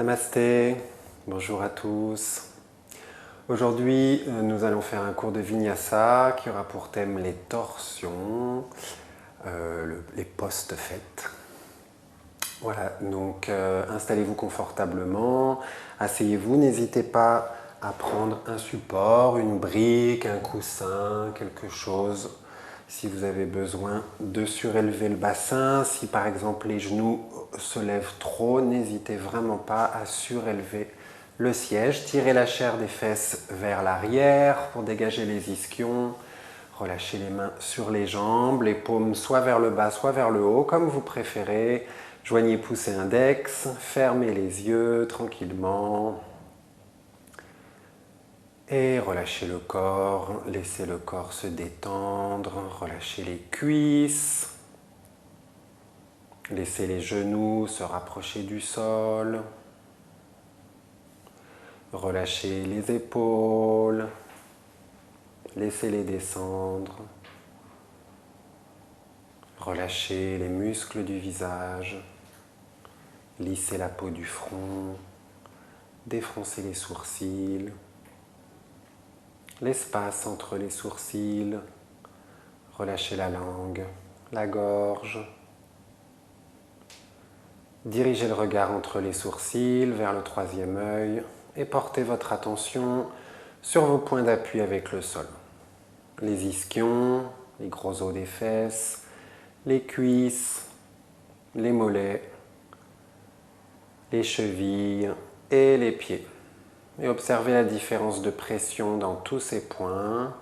Namasté, bonjour à tous. Aujourd'hui, nous allons faire un cours de Vinyasa qui aura pour thème les torsions, les post-fêtes. Voilà, donc installez-vous confortablement, asseyez-vous, n'hésitez pas à prendre un support, une brique, un coussin, quelque chose. Si vous avez besoin de surélever le bassin, si par exemple les genoux se lèvent trop, n'hésitez vraiment pas à surélever le siège. Tirez la chair des fesses vers l'arrière pour dégager les ischions. Relâchez les mains sur les jambes, les paumes soit vers le bas, soit vers le haut, comme vous préférez. Joignez pouce et index, fermez les yeux tranquillement. Et relâchez le corps, laissez le corps se détendre, relâchez les cuisses, laissez les genoux se rapprocher du sol, relâchez les épaules, laissez-les descendre, relâchez les muscles du visage, lissez la peau du front, défroncez les sourcils, l'espace entre les sourcils, relâchez la langue, la gorge. Dirigez le regard entre les sourcils vers le troisième œil et portez votre attention sur vos points d'appui avec le sol. Les ischions, les gros os des fesses, les cuisses, les mollets, les chevilles et les pieds. Et observez la différence de pression dans tous ces points.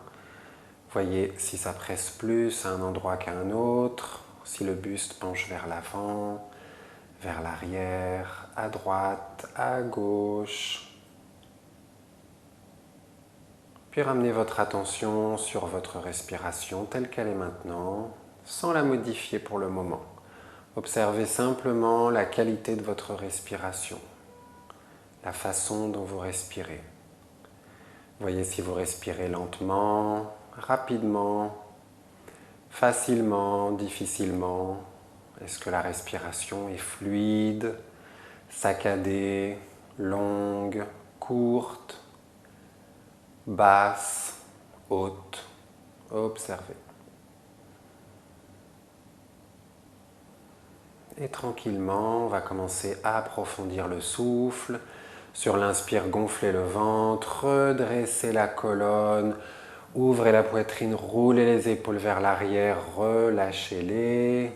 Voyez si ça presse plus à un endroit qu'à un autre, si le buste penche vers l'avant, vers l'arrière, à droite, à gauche. Puis ramenez votre attention sur votre respiration telle qu'elle est maintenant, sans la modifier pour le moment. Observez simplement la qualité de votre respiration, la façon dont vous respirez. Voyez si vous respirez lentement, rapidement, facilement, difficilement. Est-ce que la respiration est fluide, saccadée, longue, courte, basse, haute? Observez. Et tranquillement, on va commencer à approfondir le souffle. Sur l'inspire, gonflez le ventre, redressez la colonne, ouvrez la poitrine, roulez les épaules vers l'arrière, relâchez-les.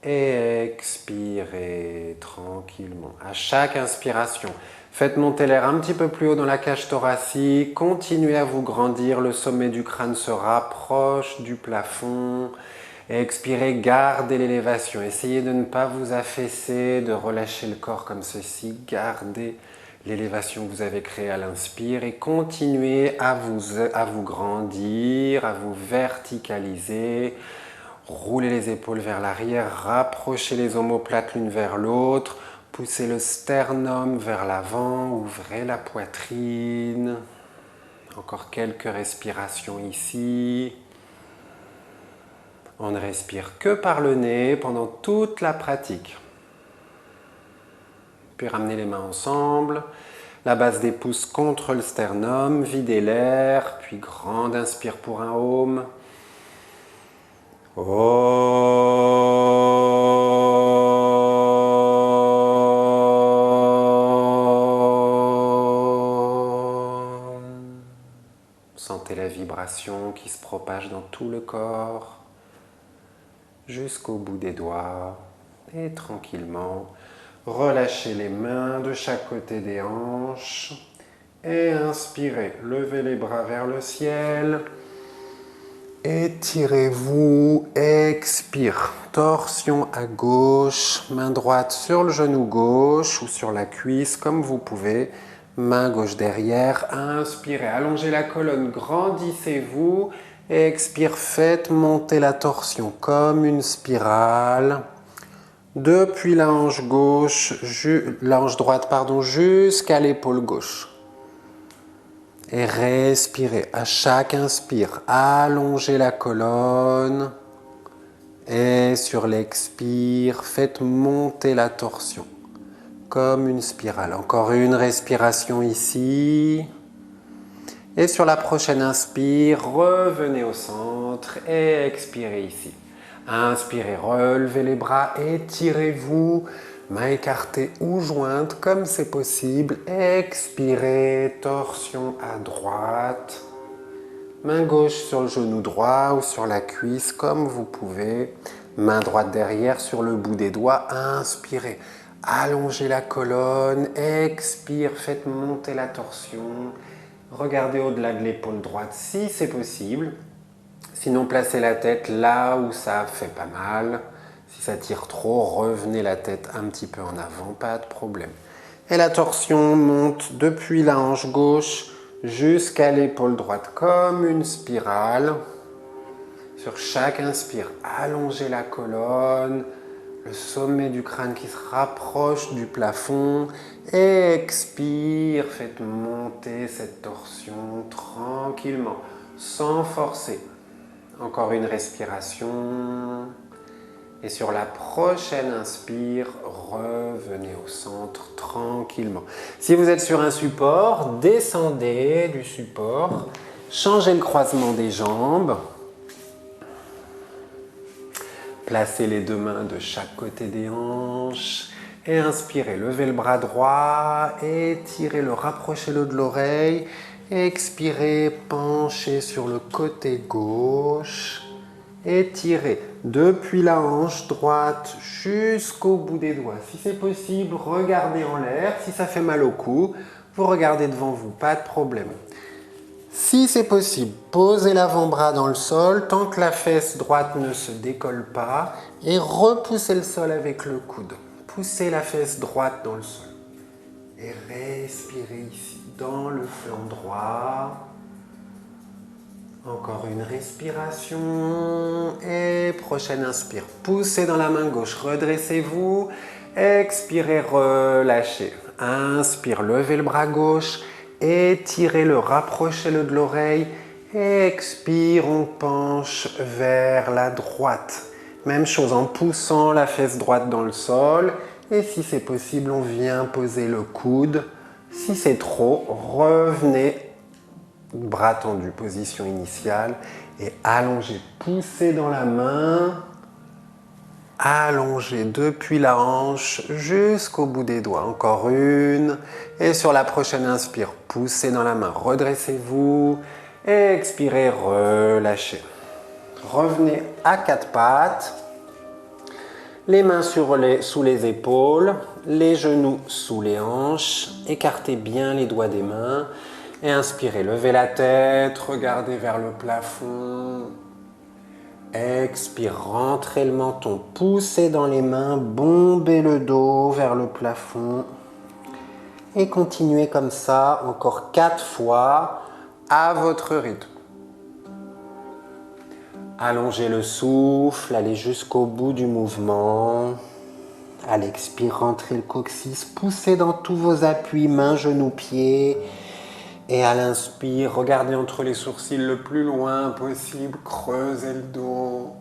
Et expirez tranquillement. À chaque inspiration, faites monter l'air un petit peu plus haut dans la cage thoracique. Continuez à vous grandir. Le sommet du crâne se rapproche du plafond. Expirez, gardez l'élévation. Essayez de ne pas vous affaisser, de relâcher le corps comme ceci. Gardez l'élévation que vous avez créée à l'inspire et continuez à vous grandir, à vous verticaliser. Roulez les épaules vers l'arrière, rapprochez les omoplates l'une vers l'autre, poussez le sternum vers l'avant, ouvrez la poitrine. Encore quelques respirations ici. On ne respire que par le nez pendant toute la pratique. Puis ramenez les mains ensemble, la base des pouces contre le sternum, videz l'air, puis grande inspire pour un home. Sentez la vibration qui se propage dans tout le corps, jusqu'au bout des doigts. Et tranquillement, relâchez les mains de chaque côté des hanches. Et inspirez, levez les bras vers le ciel. Étirez-vous, expire. Torsion à gauche, main droite sur le genou gauche ou sur la cuisse comme vous pouvez. Main gauche derrière, inspirez, allongez la colonne, grandissez-vous. Expire, faites monter la torsion comme une spirale. Depuis la hanche droite jusqu'à l'épaule gauche. Et respirez. À chaque inspire, allongez la colonne. Et sur l'expire, faites monter la torsion. comme une spirale. Encore une respiration ici. Et sur la prochaine inspire, revenez au centre et expirez ici. Inspirez, relevez les bras, étirez-vous, mains écartées ou jointes comme c'est possible. Expirez, torsion à droite. Main gauche sur le genou droit ou sur la cuisse comme vous pouvez. Main droite derrière sur le bout des doigts. Inspirez, allongez la colonne. Expire, faites monter la torsion. Regardez au-delà de l'épaule droite si c'est possible. Sinon, placez la tête là où ça fait pas mal. Si ça tire trop, revenez la tête un petit peu en avant, pas de problème. Et la torsion monte depuis la hanche gauche jusqu'à l'épaule droite comme une spirale. Sur chaque inspire, allongez la colonne, le sommet du crâne qui se rapproche du plafond. Expire, faites monter cette torsion tranquillement, sans forcer. Encore une respiration. Et sur la prochaine inspire, revenez au centre tranquillement. Si vous êtes sur un support, descendez du support. Changez le croisement des jambes. Placez les deux mains de chaque côté des hanches. Et inspirez, levez le bras droit, étirez-le, rapprochez-le de l'oreille. Expirez, penchez sur le côté gauche. Étirez depuis la hanche droite jusqu'au bout des doigts. Si c'est possible, regardez en l'air. Si ça fait mal au cou, vous regardez devant vous, pas de problème. Si c'est possible, posez l'avant-bras dans le sol tant que la fesse droite ne se décolle pas et repoussez le sol avec le coude. Poussez la fesse droite dans le sol. Et respirez ici, dans le flanc droit. Encore une respiration. Et prochaine inspire. Poussez dans la main gauche, redressez-vous. Expirez, relâchez. Inspire, levez le bras gauche. Étirez-le, rapprochez-le de l'oreille. Expire, on penche vers la droite. Même chose en poussant la fesse droite dans le sol. Et si c'est possible, on vient poser le coude. Si c'est trop, revenez, bras tendu, position initiale. Et allongez, poussez dans la main. Allongez depuis la hanche jusqu'au bout des doigts. Encore une. Et sur la prochaine inspire, poussez dans la main. Redressez-vous. Expirez, relâchez. Revenez à quatre pattes. Les mains sous les épaules. Les genoux sous les hanches. Écartez bien les doigts des mains. Et inspirez, levez la tête. Regardez vers le plafond. Expire, rentrez le menton, poussez dans les mains, bombez le dos vers le plafond. Et continuez comme ça, encore 4 fois, à votre rythme. Allongez le souffle, allez jusqu'au bout du mouvement. À l'expire, rentrez le coccyx, poussez dans tous vos appuis, mains, genoux, pieds. Et à l'inspire, regardez entre les sourcils le plus loin possible, creusez le dos.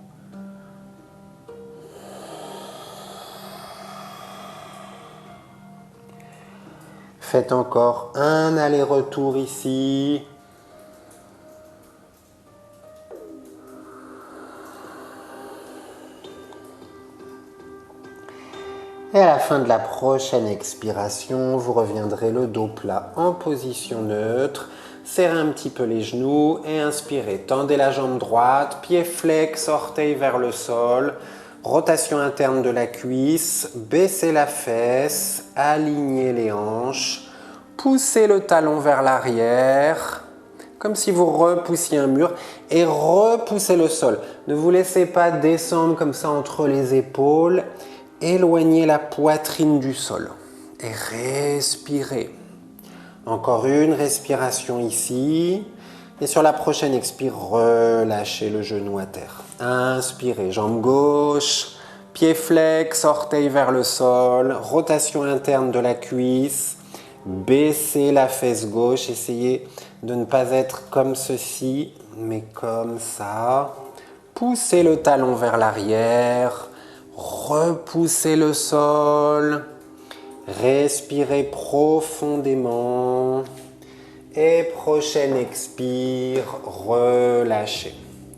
Faites encore un aller-retour ici. Et à la fin de la prochaine expiration, vous reviendrez le dos plat en position neutre. Serrez un petit peu les genoux et inspirez. Tendez la jambe droite, pied flex, orteil vers le sol. Rotation interne de la cuisse. Baissez la fesse, alignez les hanches. Poussez le talon vers l'arrière, comme si vous repoussiez un mur. Et repoussez le sol. Ne vous laissez pas descendre comme ça entre les épaules. Éloignez la poitrine du sol et respirez. Encore une respiration ici. Et sur la prochaine expire, relâchez le genou à terre. Inspirez, jambe gauche, pied flex, orteil vers le sol, rotation interne de la cuisse. Baissez la fesse gauche, essayez de ne pas être comme ceci, mais comme ça. Poussez le talon vers l'arrière. Repoussez le sol, Respirez profondément. Et prochaine expire, relâchez.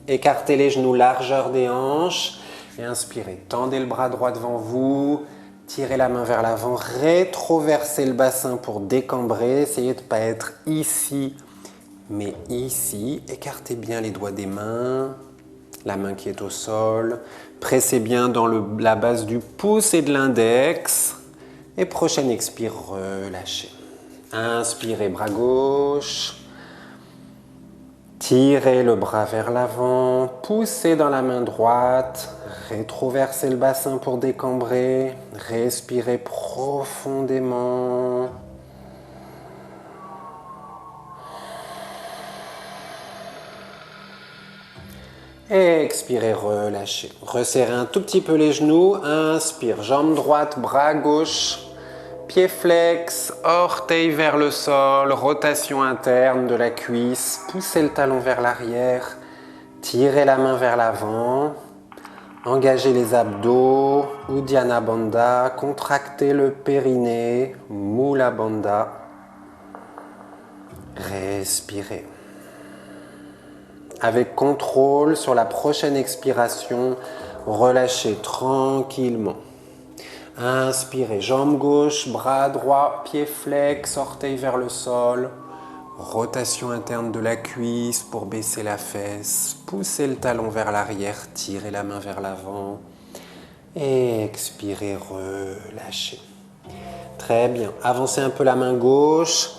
Écartez les genoux, largeur des hanches. Et inspirez, tendez le bras droit devant vous. Tirez la main vers l'avant, rétroversez le bassin pour décambrer. Essayez de ne pas être ici, mais ici. Écartez bien les doigts des mains, la main qui est au sol. Pressez bien dans la base du pouce et de l'index. Et prochaine expire, relâchez. Inspirez, bras gauche. Tirez le bras vers l'avant, poussez dans la main droite, rétroversez le bassin pour décambrer, respirez profondément. Expirez, relâchez. Resserrez un tout petit peu les genoux, inspire, jambe droite, bras gauche. Pied flex, orteil vers le sol, rotation interne de la cuisse, poussez le talon vers l'arrière, tirez la main vers l'avant, engagez les abdos, Uddiyana Bandha, contractez le périnée, Mula Bandha, respirez. Avec contrôle sur la prochaine expiration, relâchez tranquillement. Inspirez, jambe gauche, bras droit, pied flex, orteil vers le sol. Rotation interne de la cuisse pour baisser la fesse. Poussez le talon vers l'arrière, tirez la main vers l'avant. Et expirez, relâchez. Très bien. Avancez un peu la main gauche.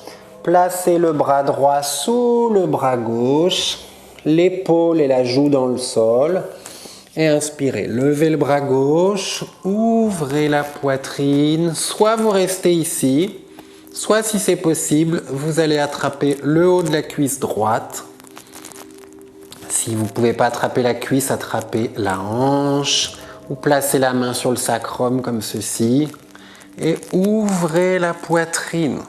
Placez le bras droit sous le bras gauche. L'épaule et la joue dans le sol. Et inspirez, levez le bras gauche, ouvrez la poitrine, soit vous restez ici, soit si c'est possible, vous allez attraper le haut de la cuisse droite. Si vous ne pouvez pas attraper la cuisse, attrapez la hanche, ou placez la main sur le sacrum comme ceci, et ouvrez la poitrine.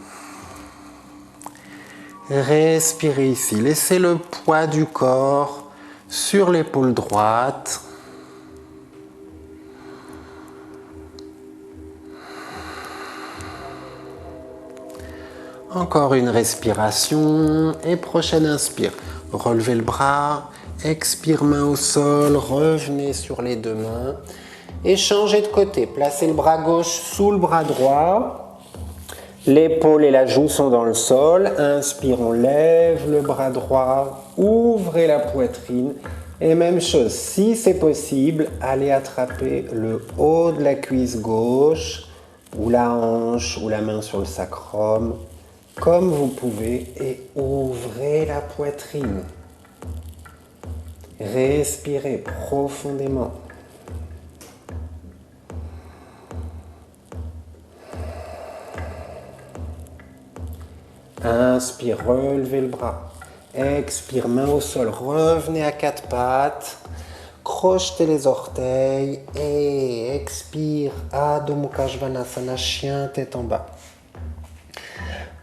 Respirez ici, laissez le poids du corps sur l'épaule droite. Encore une respiration et prochaine inspire. Relevez le bras, expire main au sol, revenez sur les deux mains et changez de côté. Placez le bras gauche sous le bras droit. L'épaule et la joue sont dans le sol. Inspire, on lève le bras droit, ouvrez la poitrine. Et même chose, si c'est possible, allez attraper le haut de la cuisse gauche ou la hanche ou la main sur le sacrum. Comme vous pouvez et ouvrez la poitrine. Respirez profondément. Inspire, relevez le bras. Expire, main au sol, revenez à quatre pattes. Crochetez les orteils et expire, Adho Mukha Svanasana, chien tête en bas.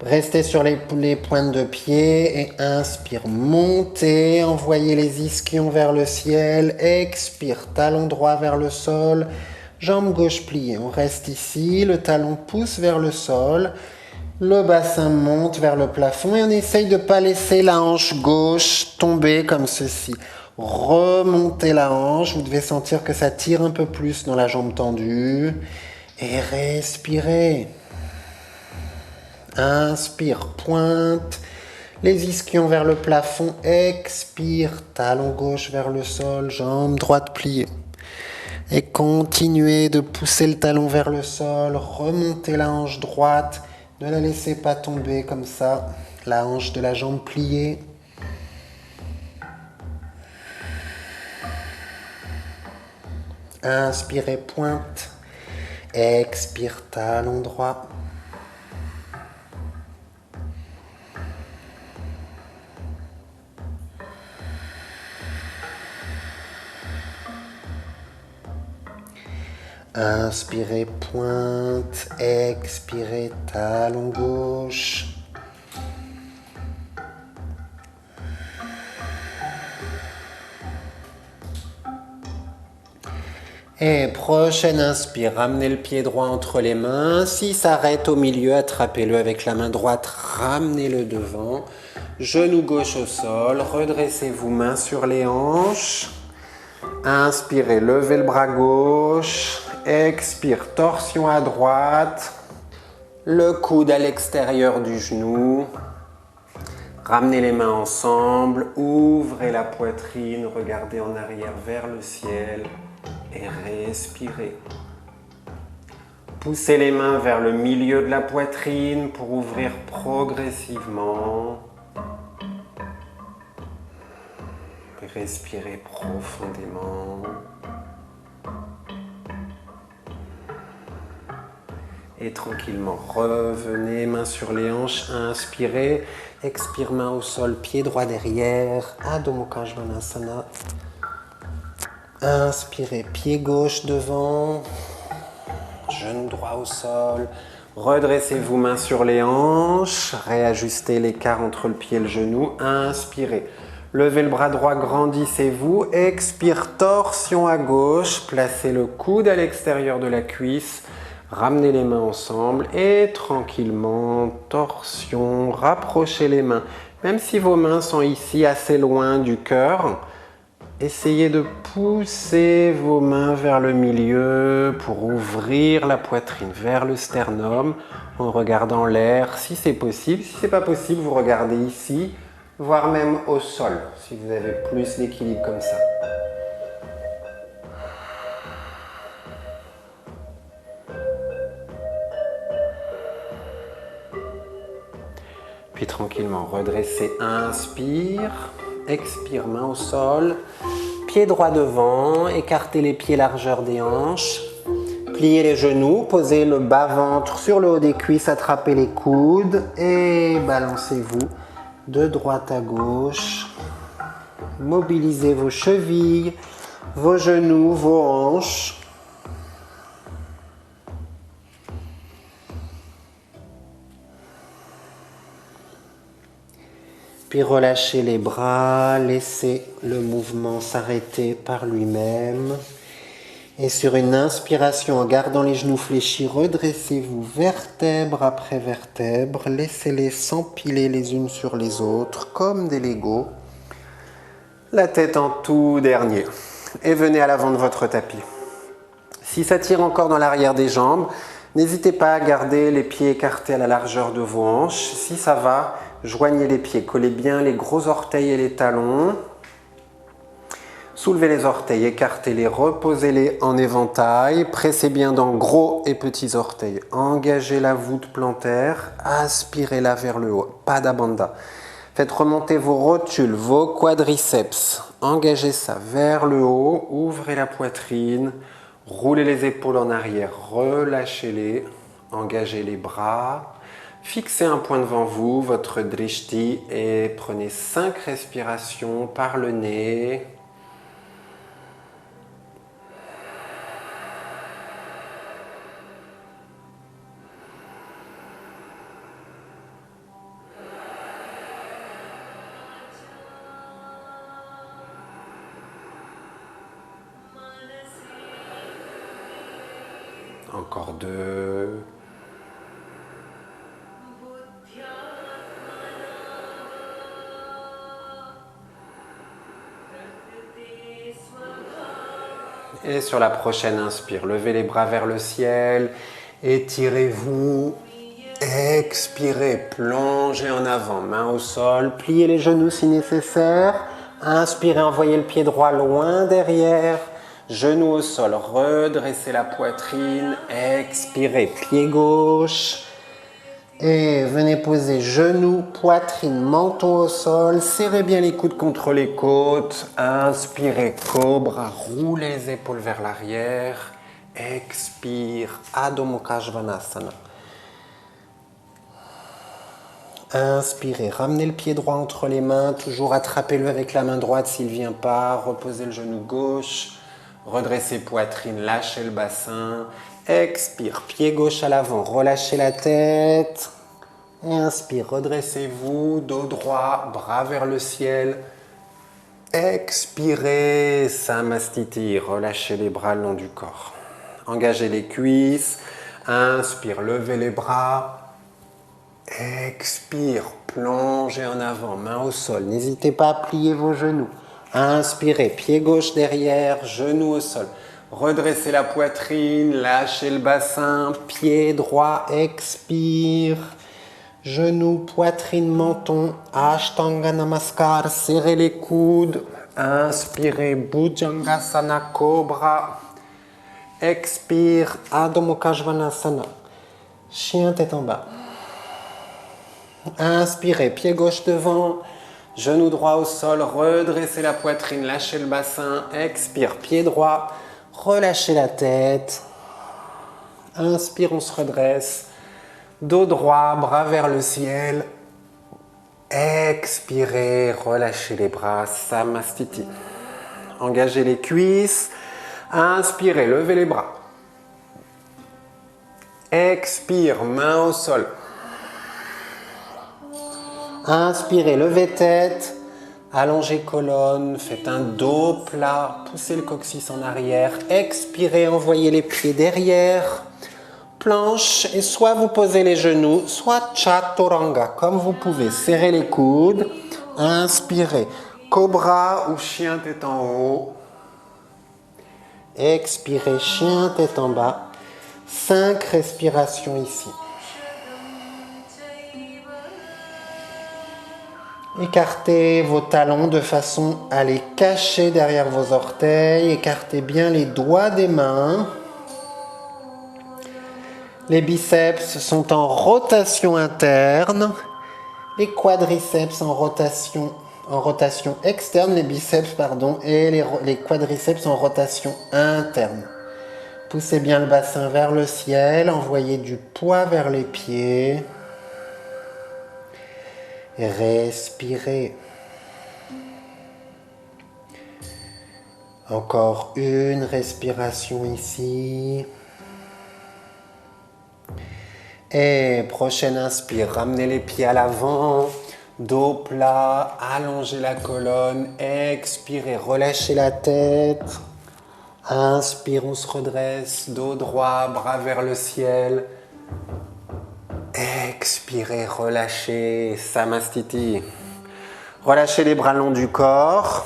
Restez sur les pointes de pied et inspire, montez, envoyez les ischions vers le ciel, expire, talon droit vers le sol, jambe gauche pliée, on reste ici, le talon pousse vers le sol, le bassin monte vers le plafond et on essaye de ne pas laisser la hanche gauche tomber comme ceci. Remontez la hanche, vous devez sentir que ça tire un peu plus dans la jambe tendue et respirez. Inspire, pointe les ischions vers le plafond, expire, talon gauche vers le sol, jambe droite pliée. Et continuez de pousser le talon vers le sol, remontez la hanche droite, ne la laissez pas tomber comme ça, la hanche de la jambe pliée. Inspirez, pointe, expire, talon droit. Inspirez, pointe, expirez, talon gauche. Et prochaine inspire, ramenez le pied droit entre les mains. S'il s'arrête au milieu, attrapez-le avec la main droite, ramenez-le devant. Genou gauche au sol, redressez-vous, main sur les hanches. Inspirez, levez le bras gauche. Expire, torsion à droite. Le coude à l'extérieur du genou. Ramenez les mains ensemble, ouvrez la poitrine, regardez en arrière vers le ciel et respirez. Poussez les mains vers le milieu de la poitrine pour ouvrir progressivement. Respirez profondément. Et tranquillement, revenez, main sur les hanches, inspirez. Expire, main au sol, pied droit derrière, Adho Mukha Svanasana. Inspirez, pied gauche devant, genou droit au sol. Redressez-vous, main sur les hanches, réajustez l'écart entre le pied et le genou. Inspirez, levez le bras droit, grandissez-vous. Expire, torsion à gauche, placez le coude à l'extérieur de la cuisse. Ramenez les mains ensemble et tranquillement, torsion, rapprochez les mains. Même si vos mains sont ici assez loin du cœur, essayez de pousser vos mains vers le milieu pour ouvrir la poitrine vers le sternum en regardant l'air si c'est possible. Si ce n'est pas possible, vous regardez ici, voire même au sol, si vous avez plus d'équilibre comme ça. Puis tranquillement, redressez, inspire, expire, main au sol, pied droit devant, écartez les pieds largeur des hanches, pliez les genoux, posez le bas-ventre sur le haut des cuisses, attrapez les coudes et balancez-vous de droite à gauche. Mobilisez vos chevilles, vos genoux, vos hanches. Puis relâchez les bras, laissez le mouvement s'arrêter par lui-même. Et sur une inspiration, en gardant les genoux fléchis, redressez-vous vertèbre après vertèbre. Laissez-les s'empiler les unes sur les autres, comme des Legos. La tête en tout dernier. Et venez à l'avant de votre tapis. Si ça tire encore dans l'arrière des jambes, n'hésitez pas à garder les pieds écartés à la largeur de vos hanches. Si ça va, joignez les pieds, collez bien les gros orteils et les talons. Soulevez les orteils, écartez-les, reposez-les en éventail. Pressez bien dans gros et petits orteils. Engagez la voûte plantaire, aspirez-la vers le haut. Pada Bandha. Faites remonter vos rotules, vos quadriceps. Engagez ça vers le haut, ouvrez la poitrine. Roulez les épaules en arrière, relâchez-les, engagez les bras, fixez un point devant vous, votre drishti, et prenez 5 respirations par le nez. Encore 2. Et sur la prochaine inspire, levez les bras vers le ciel, étirez-vous, expirez, plongez en avant, main au sol, pliez les genoux si nécessaire, inspirez, envoyez le pied droit loin derrière, genoux au sol, redressez la poitrine, expirez, pied gauche. Et venez poser genoux, poitrine, menton au sol. Serrez bien les coudes contre les côtes. Inspirez, cobra, roulez les épaules vers l'arrière. Expire, Adho Mukha Svanasana. Inspirez, ramenez le pied droit entre les mains. Toujours attrapez-le avec la main droite s'il ne vient pas. Reposez le genou gauche. Redressez poitrine, lâchez le bassin. Expire, pied gauche à l'avant, relâchez la tête. Et inspire, redressez-vous, dos droit, bras vers le ciel. Expirez, Samastiti, relâchez les bras le long du corps. Engagez les cuisses, inspire, levez les bras. Expire, plongez en avant, main au sol. N'hésitez pas à plier vos genoux. Inspirez, pied gauche derrière, genou au sol. Redressez la poitrine, lâchez le bassin, pied droit, expire. Genoux, poitrine, menton, Ashtanga Namaskar, serrez les coudes, inspirez, Bhujangasana, Cobra, expire, Adho Mukha Svanasana, chien tête en bas. Inspirez, pied gauche devant, genou droit au sol, redressez la poitrine, lâchez le bassin, expire, pied droit, relâchez la tête, inspire, on se redresse. Dos droit, bras vers le ciel. Expirez, relâchez les bras, Samastiti. Engagez les cuisses. Inspirez, levez les bras. Expire, main au sol. Inspirez, levez tête. Allongez colonne, faites un dos plat, poussez le coccyx en arrière. Expirez, envoyez les pieds derrière. Planche et soit vous posez les genoux, soit chaturanga, comme vous pouvez. Serrez les coudes, inspirez. Cobra ou chien tête en haut. Expirez, chien tête en bas. 5 respirations ici. Écartez vos talons de façon à les cacher derrière vos orteils. Écartez bien les doigts des mains. Les biceps sont en rotation interne, les quadriceps en rotation externe, les biceps et les quadriceps en rotation interne. Poussez bien le bassin vers le ciel, envoyez du poids vers les pieds. Et respirez. Encore une respiration ici. Et prochaine inspire, ramenez les pieds à l'avant, dos plat, allongez la colonne, expirez, relâchez la tête. Inspire, on se redresse, dos droit, bras vers le ciel. Expirez, relâchez, Samastiti. Relâchez les bras le long du corps.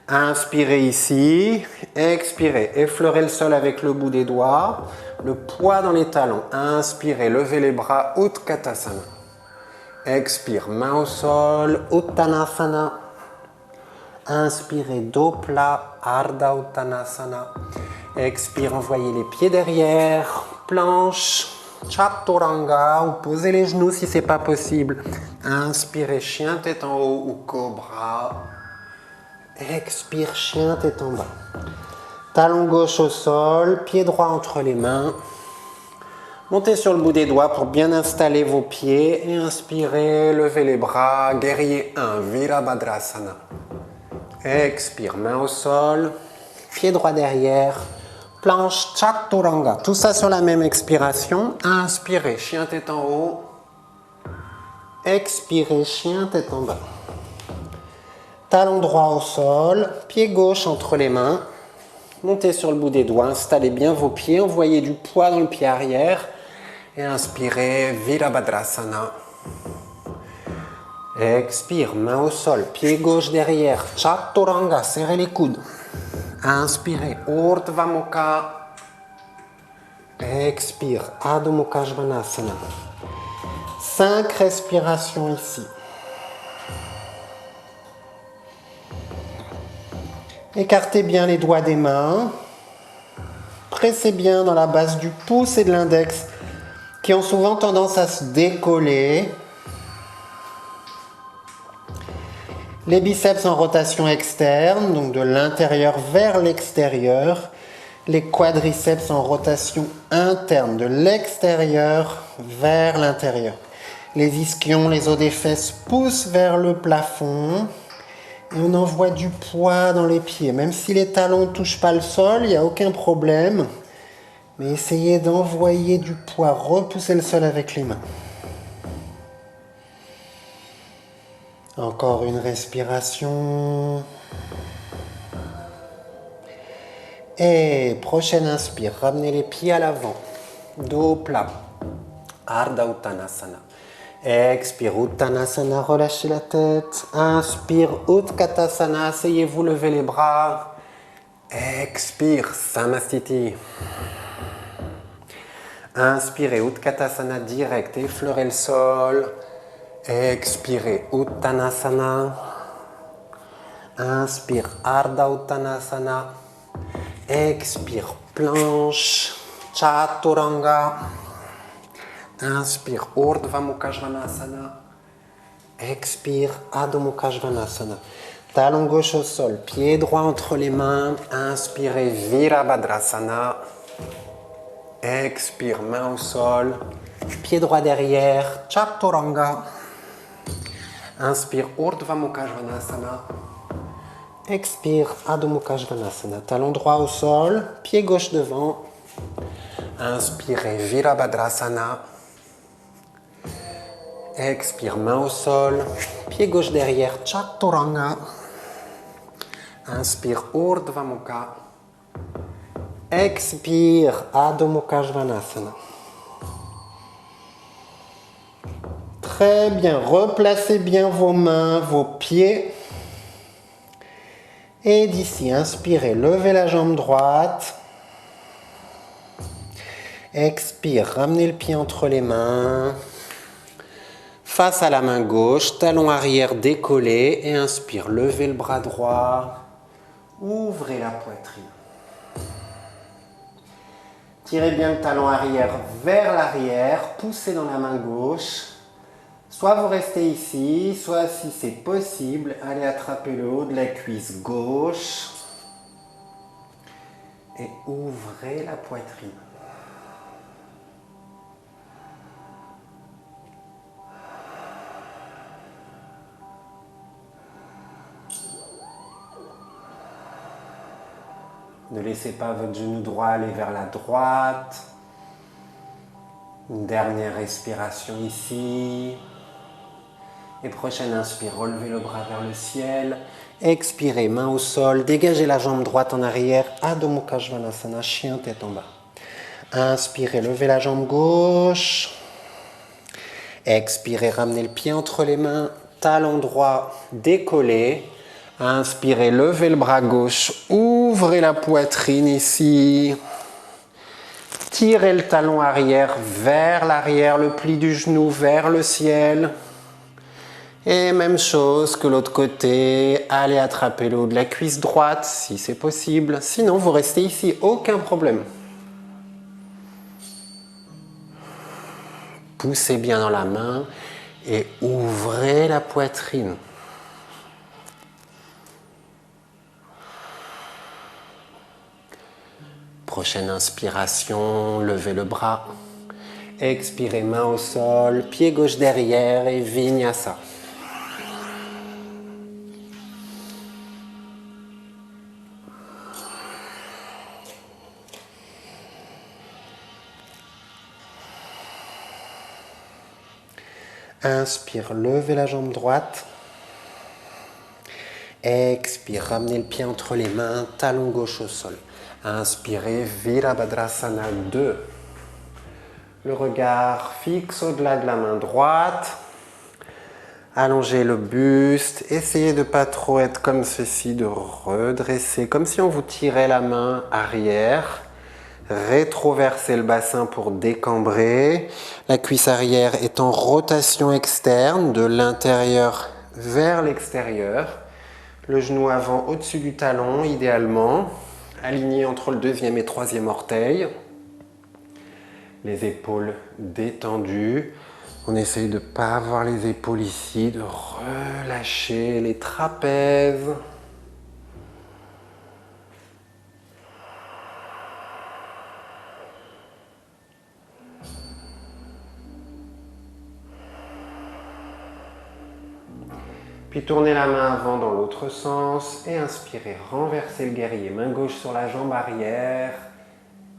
Inspirez ici, expirez, effleurez le sol avec le bout des doigts. Le poids dans les talons. Inspirez, levez les bras, Utkatasana. Expire, main au sol, Uttanasana. Inspirez, dos plat, Ardha Uttanasana. Expire, envoyez les pieds derrière, planche, Chaturanga, ou posez les genoux si ce n'est pas possible. Inspirez, chien tête en haut ou cobra. Expire, chien tête en bas. Talon gauche au sol, pied droit entre les mains. Montez sur le bout des doigts pour bien installer vos pieds et inspirez, levez les bras, guerrier 1, Virabhadrasana. Expire, main au sol, pied droit derrière, planche Chaturanga. Tout ça sur la même expiration. Inspirez, chien tête en haut. Expirez, chien tête en bas. Talon droit au sol, pied gauche entre les mains. Montez sur le bout des doigts, installez bien vos pieds, envoyez du poids dans le pied arrière et inspirez, Virabhadrasana. Expire, main au sol, pied gauche derrière, Chaturanga, serrez les coudes. Inspirez, Urdhva Mukha. Expire, Adho Mukha Svanasana. 5 respirations ici. Écartez bien les doigts des mains. Pressez bien dans la base du pouce et de l'index qui ont souvent tendance à se décoller. Les biceps en rotation externe, donc de l'intérieur vers l'extérieur. Les quadriceps en rotation interne, de l'extérieur vers l'intérieur. Les ischions, les os des fesses poussent vers le plafond. Et on envoie du poids dans les pieds. Même si les talons ne touchent pas le sol, il n'y a aucun problème. Mais essayez d'envoyer du poids, repousser le sol avec les mains. Encore une respiration. Et prochaine inspire, ramenez les pieds à l'avant. Dos plat. Ardha Uttanasana. Expire Uttanasana, relâchez la tête. Inspire Utkatasana, asseyez-vous, levez les bras. Expire Samastiti. Inspirez Utkatasana direct, effleurez le sol. Expirez Uttanasana. Inspire Ardha Uttanasana. Expire planche Chaturanga. Inspire Urdhva Mukha Svanasana. Expire Adho Mukha Svanasana. Talon gauche au sol, pied droit entre les mains. Inspirez Virabhadrasana. Expire main au sol, pied droit derrière, Chaturanga. Inspire Urdhva Mukha Svanasana. Expire Adho Mukha Svanasana. Talon droit au sol, pied gauche devant. Inspirez Virabhadrasana. Expire main au sol, pied gauche derrière, Chaturanga. Inspire Urdhva Mukha. Expire Adho Mukha Svanasana. Très bien, replacez bien vos mains, vos pieds. Et d'ici, inspirez, levez la jambe droite. Expire, ramenez le pied entre les mains. Face à la main gauche, talon arrière décollé. Et inspire, levez le bras droit. Ouvrez la poitrine. Tirez bien le talon arrière vers l'arrière, poussez dans la main gauche. Soit vous restez ici, soit si c'est possible, allez attraper le haut de la cuisse gauche et ouvrez la poitrine. Ne laissez pas votre genou droit aller vers la droite. Une dernière respiration ici. Et prochaine inspire, relevez le bras vers le ciel. Expirez, main au sol, dégagez la jambe droite en arrière. Adho Mukha Svanasana, chien tête en bas. Inspirez, levez la jambe gauche. Expirez, ramenez le pied entre les mains. Talon droit décollé. Inspirez, levez le bras gauche, ouvrez la poitrine ici. Tirez le talon arrière vers l'arrière, le pli du genou vers le ciel. Et même chose que l'autre côté, allez attraper le haut de la cuisse droite si c'est possible. Sinon, vous restez ici, aucun problème. Poussez bien dans la main et ouvrez la poitrine. Prochaine inspiration, levez le bras. Expirez, main au sol, pied gauche derrière et Vinyasa. Inspire, levez la jambe droite. Expire, ramenez le pied entre les mains, talon gauche au sol. Inspirez, Virabhadrasana 2. Le regard fixe au-delà de la main droite. Allongez le buste. Essayez de ne pas trop être comme ceci, de redresser, comme si on vous tirait la main arrière. Rétroversez le bassin pour décambrer. La cuisse arrière est en rotation externe, de l'intérieur vers l'extérieur. Le genou avant au-dessus du talon, idéalement. Aligné entre le deuxième et troisième orteil. Les épaules détendues. On essaye de ne pas avoir les épaules ici, de relâcher les trapèzes. Puis tournez la main avant dans l'autre sens et inspirez, renversez le guerrier, main gauche sur la jambe arrière,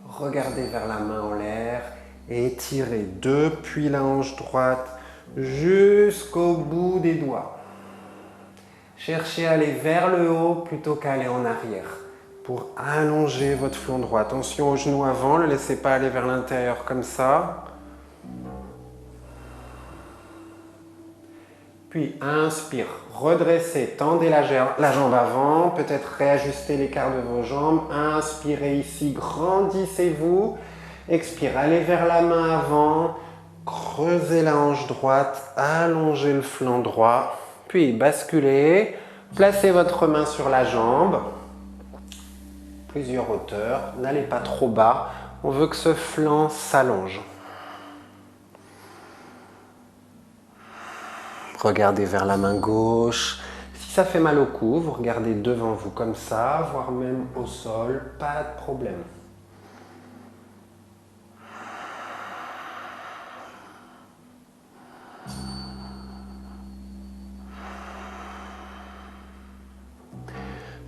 regardez vers la main en l'air et étirez depuis la hanche droite jusqu'au bout des doigts. cherchez à aller vers le haut plutôt qu'à aller en arrière. Pour allonger votre flanc droit. Attention aux genoux avant, ne le laissez pas aller vers l'intérieur comme ça. Puis inspire, redressez, tendez la jambe avant, peut-être réajustez l'écart de vos jambes. Inspirez ici, grandissez-vous. Expire, allez vers la main avant, creusez la hanche droite, allongez le flanc droit. Puis basculez, placez votre main sur la jambe. Plusieurs hauteurs, n'allez pas trop bas. On veut que ce flanc s'allonge. Regardez vers la main gauche. Si ça fait mal au cou, vous regardez devant vous comme ça, voire même au sol, pas de problème.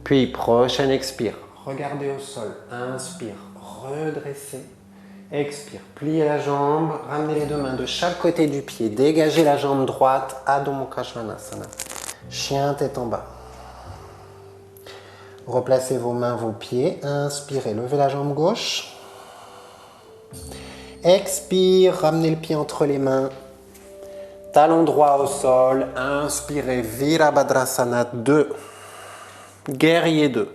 Puis, prochaine expire. Regardez au sol. Inspire, redressez. Expire, pliez la jambe, ramenez les deux mains de chaque côté du pied, dégagez la jambe droite, Adho Mukha Svanasana. Chien tête en bas. Replacez vos mains, vos pieds, inspirez, levez la jambe gauche. Expire, ramenez le pied entre les mains, talon droit au sol, inspirez, Virabhadrasana 2, guerrier 2.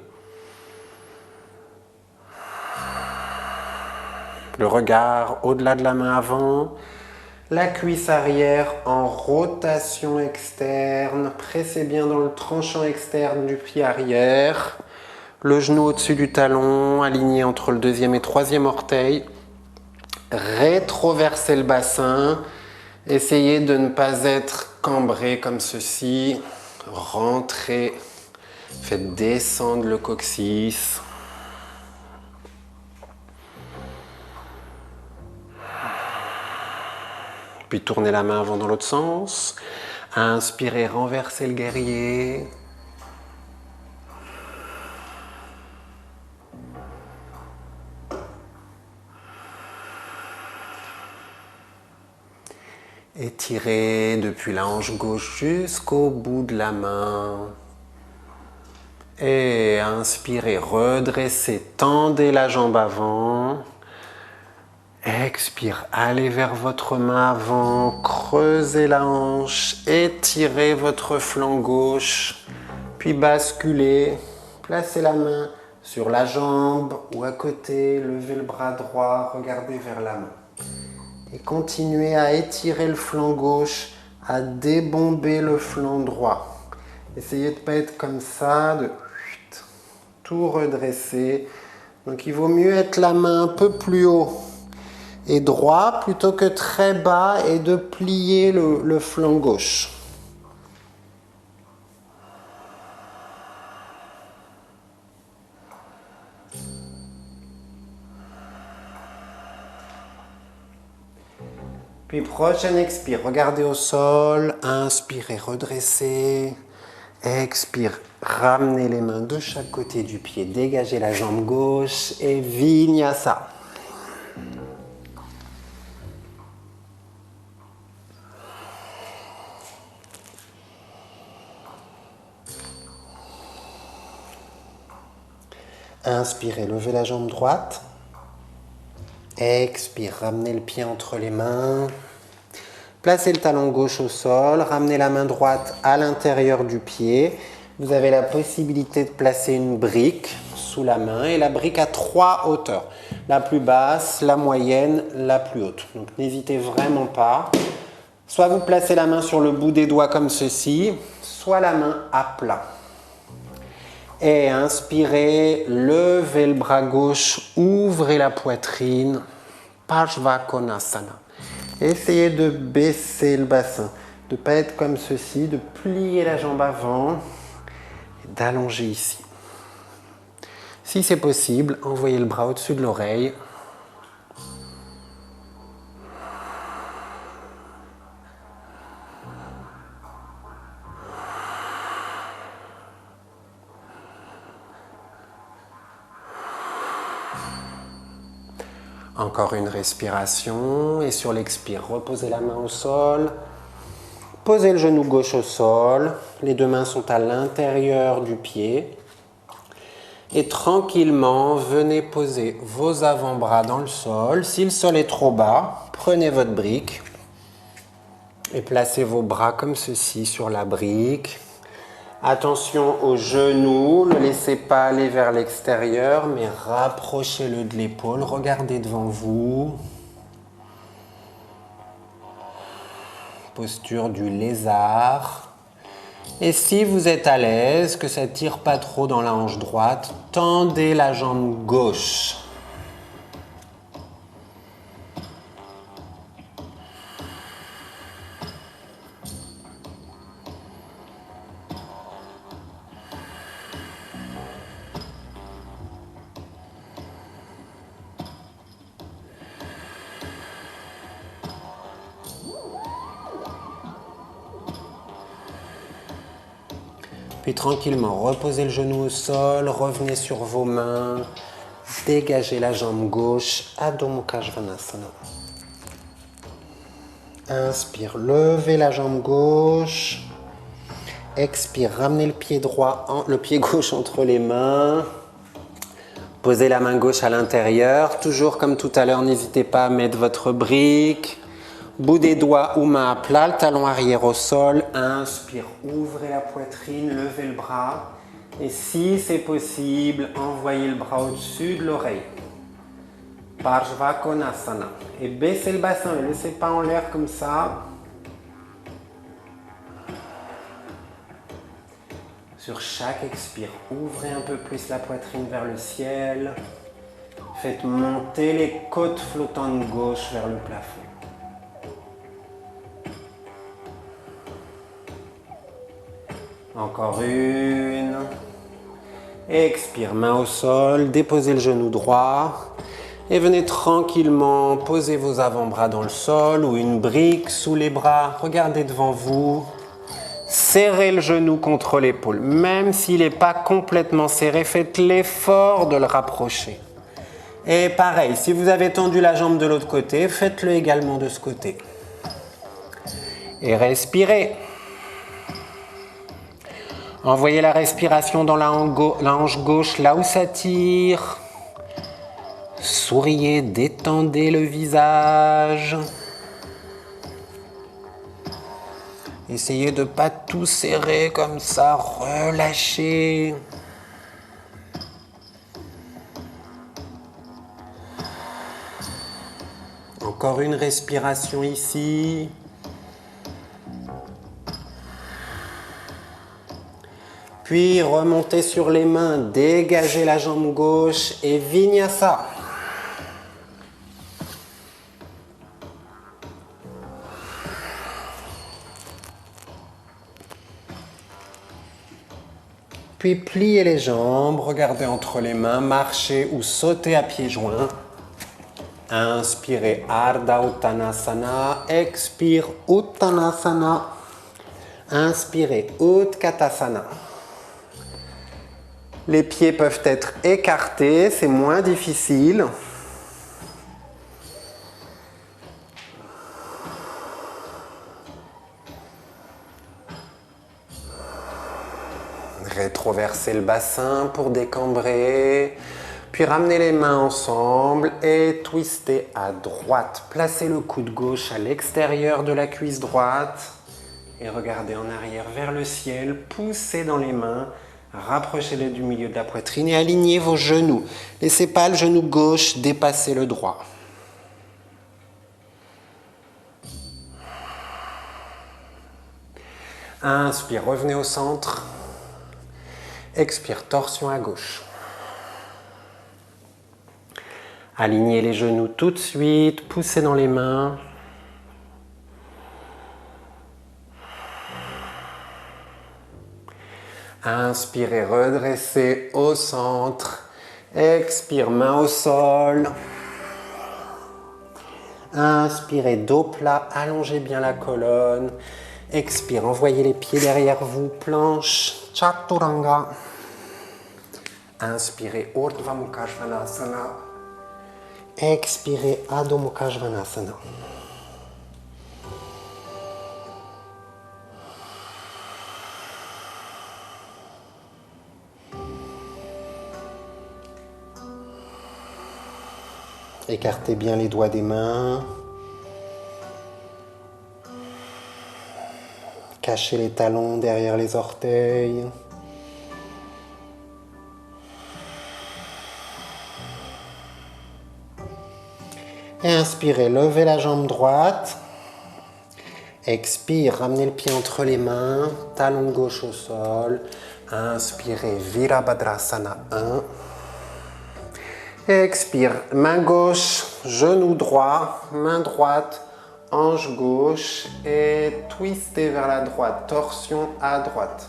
Le regard au-delà de la main avant, la cuisse arrière en rotation externe, pressez bien dans le tranchant externe du pied arrière, le genou au-dessus du talon, aligné entre le deuxième et troisième orteil, rétroversez le bassin, essayez de ne pas être cambré comme ceci, rentrez, faites descendre le coccyx. Puis tournez la main avant dans l'autre sens. Inspirez, renversez le guerrier. Étirez depuis la hanche gauche jusqu'au bout de la main. Et inspirez, redressez, tendez la jambe avant. Expire, allez vers votre main avant, creusez la hanche, étirez votre flanc gauche, puis basculez, placez la main sur la jambe ou à côté, levez le bras droit, regardez vers la main. Et continuez à étirer le flanc gauche, à débomber le flanc droit. Essayez de ne pas être comme ça, de tout redresser. Donc il vaut mieux être la main un peu plus haut et droit plutôt que très bas et de plier le flanc gauche. Puis prochaine expire, regardez au sol, inspirez, redressez, expire, ramenez les mains de chaque côté du pied, dégagez la jambe gauche et Vinyasa. Inspirez, levez la jambe droite. Expire, ramenez le pied entre les mains. Placez le talon gauche au sol, ramenez la main droite à l'intérieur du pied. Vous avez la possibilité de placer une brique sous la main et la brique a 3 hauteurs. La plus basse, la moyenne, la plus haute. Donc n'hésitez vraiment pas. Soit vous placez la main sur le bout des doigts comme ceci, soit la main à plat. Et inspirez, levez le bras gauche, ouvrez la poitrine, Parshvakonasana. Essayez de baisser le bassin, de ne pas être comme ceci, de plier la jambe avant et d'allonger ici. Si c'est possible, envoyez le bras au-dessus de l'oreille. Encore une respiration et sur l'expire, reposez la main au sol. Posez le genou gauche au sol, les deux mains sont à l'intérieur du pied. Et tranquillement, venez poser vos avant-bras dans le sol. Si le sol est trop bas, prenez votre brique et placez vos bras comme ceci sur la brique. Attention aux genoux, ne laissez pas aller vers l'extérieur, mais rapprochez-le de l'épaule, regardez devant vous. Posture du lézard. Et si vous êtes à l'aise, que ça ne tire pas trop dans la hanche droite, tendez la jambe gauche. Puis tranquillement, reposez le genou au sol, revenez sur vos mains, dégagez la jambe gauche, Adho Mukha Svanasana. Inspire, levez la jambe gauche. Expire, ramenez le pied le pied gauche entre les mains. Posez la main gauche à l'intérieur. Toujours comme tout à l'heure, n'hésitez pas à mettre votre brique. Bout des doigts ou main à plat, le talon arrière au sol. Inspire, ouvrez la poitrine, levez le bras. Et si c'est possible, envoyez le bras au-dessus de l'oreille. Parshva Konasana. Et baissez le bassin, ne laissez pas en l'air comme ça. Sur chaque expire, ouvrez un peu plus la poitrine vers le ciel. Faites monter les côtes flottantes gauche vers le plafond. Encore une. Expire, main au sol, déposez le genou droit. Et venez tranquillement poser vos avant-bras dans le sol ou une brique sous les bras. Regardez devant vous. Serrez le genou contre l'épaule. Même s'il n'est pas complètement serré, faites l'effort de le rapprocher. Et pareil, si vous avez tendu la jambe de l'autre côté, faites-le également de ce côté. Et respirez. Envoyez la respiration dans la hanche gauche, là où ça tire. Souriez, détendez le visage. Essayez de ne pas tout serrer comme ça, relâchez. Encore une respiration ici. Puis remontez sur les mains, dégagez la jambe gauche et Vinyasa. Puis pliez les jambes, regardez entre les mains, marchez ou sautez à pieds joints. Inspirez Ardha Uttanasana, expire Uttanasana. Inspirez Utkatasana. Les pieds peuvent être écartés, c'est moins difficile. Rétroversez le bassin pour décambrer. Puis ramenez les mains ensemble et twistez à droite. Placez le coude gauche à l'extérieur de la cuisse droite. Et regardez en arrière vers le ciel. Poussez dans les mains. Rapprochez-les du milieu de la poitrine et alignez vos genoux. Laissez pas le genou gauche dépasser le droit. Inspire, revenez au centre. Expire, torsion à gauche. Alignez les genoux tout de suite, poussez dans les mains. Inspirez, redressez au centre. Expire, main au sol. Inspirez, dos plat, allongez bien la colonne. Expire, envoyez les pieds derrière vous, planche, Chaturanga. Inspirez, Urdhva Mukha Svanasana. Expirez, Adho Mukha Svanasana. Écartez bien les doigts des mains. Cachez les talons derrière les orteils. Et inspirez, levez la jambe droite. Expire, ramenez le pied entre les mains, talon gauche au sol. Inspirez, Virabhadrasana 1. Expire, main gauche, genou droit, main droite, hanche gauche et twistez vers la droite, torsion à droite.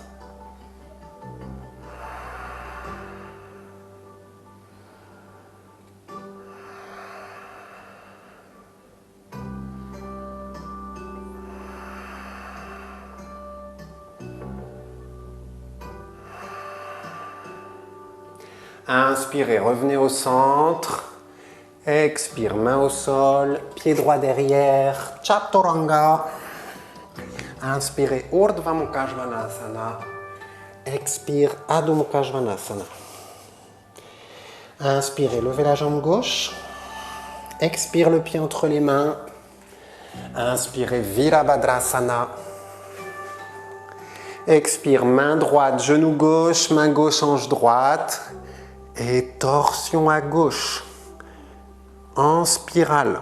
Inspirez, revenez au centre. Expire, main au sol, pied droit derrière, Chaturanga. Inspirez, Urdhva Mukha Svanasana. Expire, Adho Mukha Svanasana. Inspirez, levez la jambe gauche. Expire, le pied entre les mains. Inspirez, Virabhadrasana. Expire, main droite, genou gauche, main gauche, hanche droite. Et torsion à gauche, en spirale.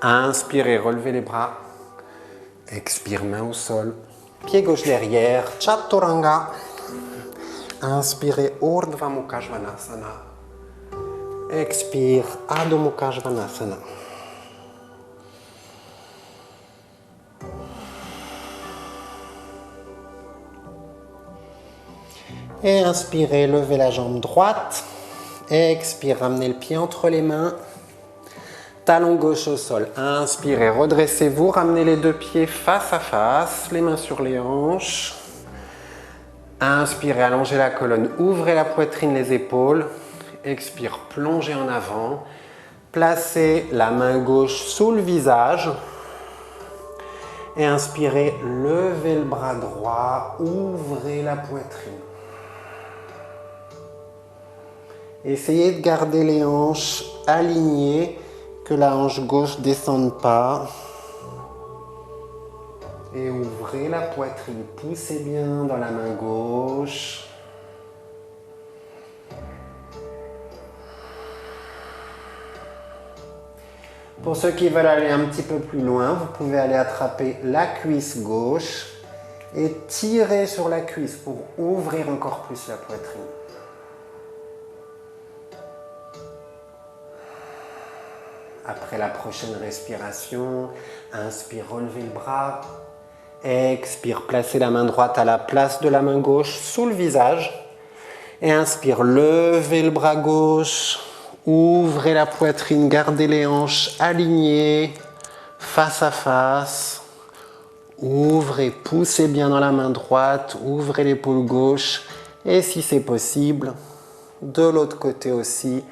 Inspirez, relevez les bras. Expire, main au sol. Pied gauche derrière, Chaturanga. Inspirez, Urdhva Mukha Svanasana. Expire, Adho Mukha Svanasana. Et inspirez, levez la jambe droite. Expire, ramenez le pied entre les mains. Talon gauche au sol. Inspirez, redressez-vous, ramenez les deux pieds face à face, les mains sur les hanches. Inspirez, allongez la colonne, ouvrez la poitrine, les épaules. Expire, plongez en avant. Placez la main gauche sous le visage. Et inspirez, levez le bras droit, ouvrez la poitrine. Essayez de garder les hanches alignées, que la hanche gauche ne descende pas. Et ouvrez la poitrine, poussez bien dans la main gauche. Pour ceux qui veulent aller un petit peu plus loin, vous pouvez aller attraper la cuisse gauche et tirer sur la cuisse pour ouvrir encore plus la poitrine. Après la prochaine respiration, inspire, relevez le bras. Expire, placez la main droite à la place de la main gauche sous le visage. Et inspire, levez le bras gauche, ouvrez la poitrine, gardez les hanches alignées, face à face. Ouvrez, poussez bien dans la main droite, ouvrez l'épaule gauche. Et si c'est possible, de l'autre côté aussi,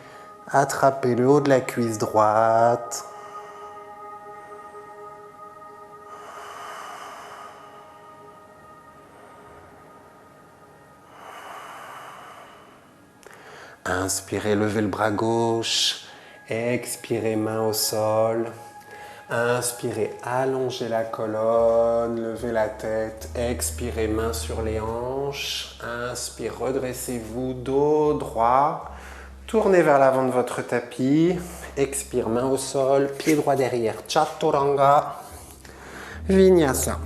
attrapez le haut de la cuisse droite. Inspirez, levez le bras gauche. Expirez, main au sol. Inspirez, allongez la colonne, levez la tête. Expirez, main sur les hanches. Inspire, redressez-vous, dos droit. Tournez vers l'avant de votre tapis. Expire, main au sol, pied droit derrière, Chaturanga. Vinyasa.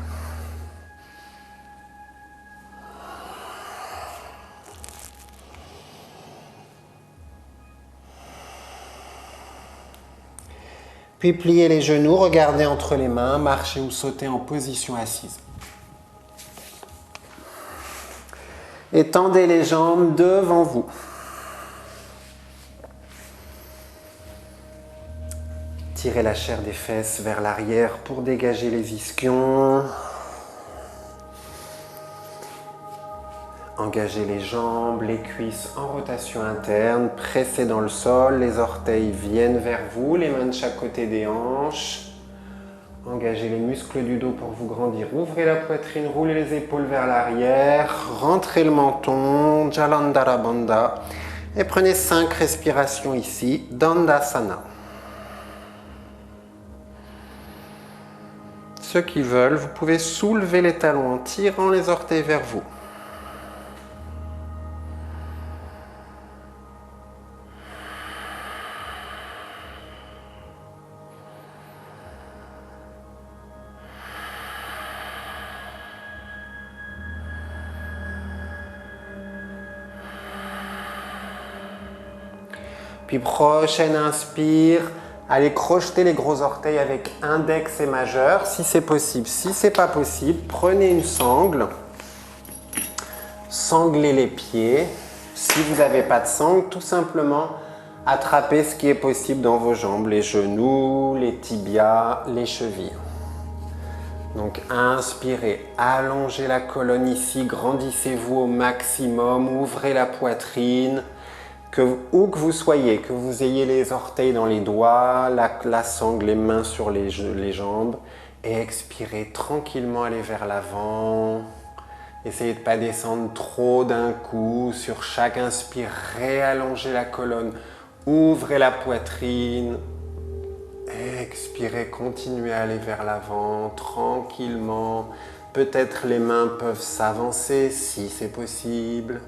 Puis pliez les genoux, regardez entre les mains, marchez ou sautez en position assise. Et tendez les jambes devant vous. Tirez la chair des fesses vers l'arrière pour dégager les ischions. Engagez les jambes, les cuisses en rotation interne, pressez dans le sol, les orteils viennent vers vous, les mains de chaque côté des hanches. Engagez les muscles du dos pour vous grandir. Ouvrez la poitrine, roulez les épaules vers l'arrière, rentrez le menton, Jalandhara Bandha. Et prenez 5 respirations ici, Dandasana. Ceux qui veulent, vous pouvez soulever les talons en tirant les orteils vers vous. Puis prochaine inspire, allez crocheter les gros orteils avec index et majeur si c'est possible. Si ce n'est pas possible, prenez une sangle, sanglez les pieds. Si vous n'avez pas de sangle, tout simplement attrapez ce qui est possible dans vos jambes, les genoux, les tibias, les chevilles. Donc inspirez, allongez la colonne ici, grandissez-vous au maximum, ouvrez la poitrine. Où que vous soyez, que vous ayez les orteils dans les doigts, la sangle, les mains sur les jambes, et expirez tranquillement, allez vers l'avant. Essayez de ne pas descendre trop d'un coup. Sur chaque inspire, réallongez la colonne, ouvrez la poitrine. Expirez, continuez à aller vers l'avant, tranquillement. Peut-être les mains peuvent s'avancer si c'est possible.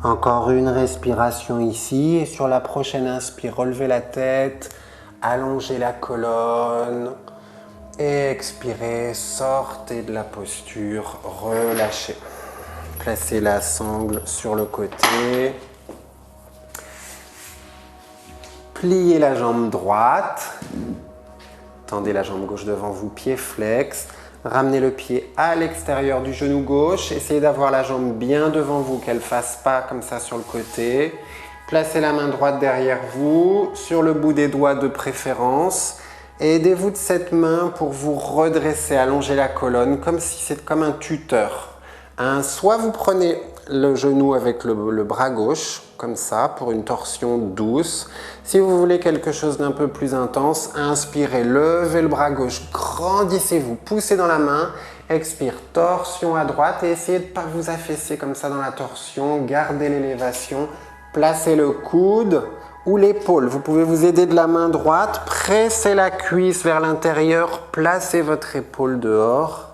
Encore une respiration ici et sur la prochaine inspire, relevez la tête, allongez la colonne et expirez, sortez de la posture, relâchez. Placez la sangle sur le côté. Pliez la jambe droite, tendez la jambe gauche devant vous, pied flex. Ramenez le pied à l'extérieur du genou gauche. Essayez d'avoir la jambe bien devant vous, qu'elle ne fasse pas comme ça sur le côté. Placez la main droite derrière vous, sur le bout des doigts de préférence. Et aidez-vous de cette main pour vous redresser, allonger la colonne, comme si c'était comme un tuteur. Soit vous prenez le genou avec le bras gauche, comme ça, pour une torsion douce. Si vous voulez quelque chose d'un peu plus intense, inspirez, levez le bras gauche, grandissez-vous, poussez dans la main, expire, torsion à droite et essayez de ne pas vous affaisser comme ça dans la torsion, gardez l'élévation, placez le coude ou l'épaule. Vous pouvez vous aider de la main droite, pressez la cuisse vers l'intérieur, placez votre épaule dehors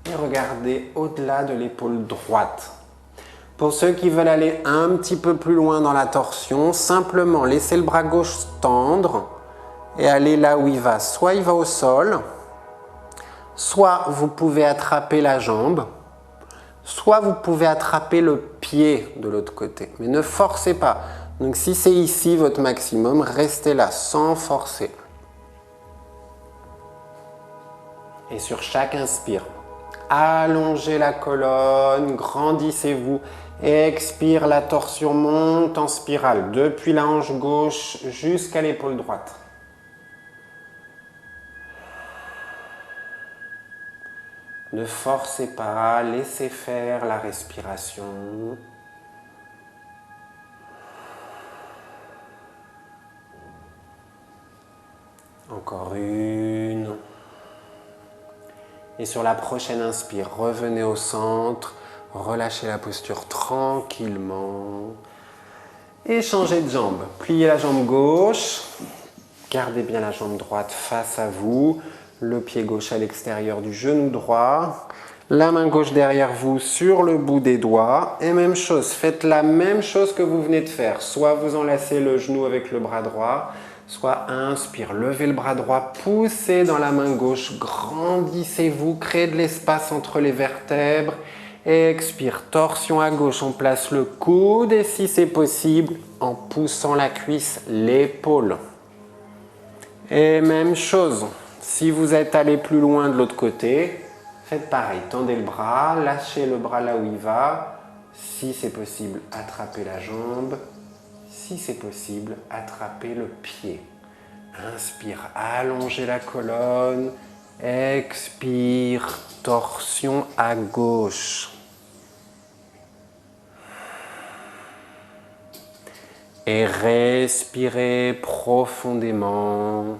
et regardez au-delà de l'épaule droite. Pour ceux qui veulent aller un petit peu plus loin dans la torsion, simplement laissez le bras gauche tendre et aller là où il va. Soit il va au sol, soit vous pouvez attraper la jambe, soit vous pouvez attraper le pied de l'autre côté. Mais ne forcez pas. Donc si c'est ici votre maximum, restez là sans forcer. Et sur chaque inspire, allongez la colonne, grandissez-vous. Expire, la torsion monte en spirale depuis la hanche gauche jusqu'à l'épaule droite. Ne forcez pas, laissez faire la respiration. Encore une. Et sur la prochaine inspire, revenez au centre. Relâchez la posture tranquillement et changez de jambe. Pliez la jambe gauche, gardez bien la jambe droite face à vous, le pied gauche à l'extérieur du genou droit. La main gauche derrière vous sur le bout des doigts. Et même chose, faites la même chose que vous venez de faire. Soit vous enlacez le genou avec le bras droit, soit inspire, levez le bras droit, poussez dans la main gauche, grandissez-vous, créez de l'espace entre les vertèbres. Expire, torsion à gauche, on place le coude et si c'est possible, en poussant la cuisse, l'épaule. Et même chose, si vous êtes allé plus loin de l'autre côté, faites pareil, tendez le bras, lâchez le bras là où il va. Si c'est possible, attrapez la jambe. Si c'est possible, attrapez le pied. Inspire, allongez la colonne. Expire, torsion à gauche. Et respirez profondément.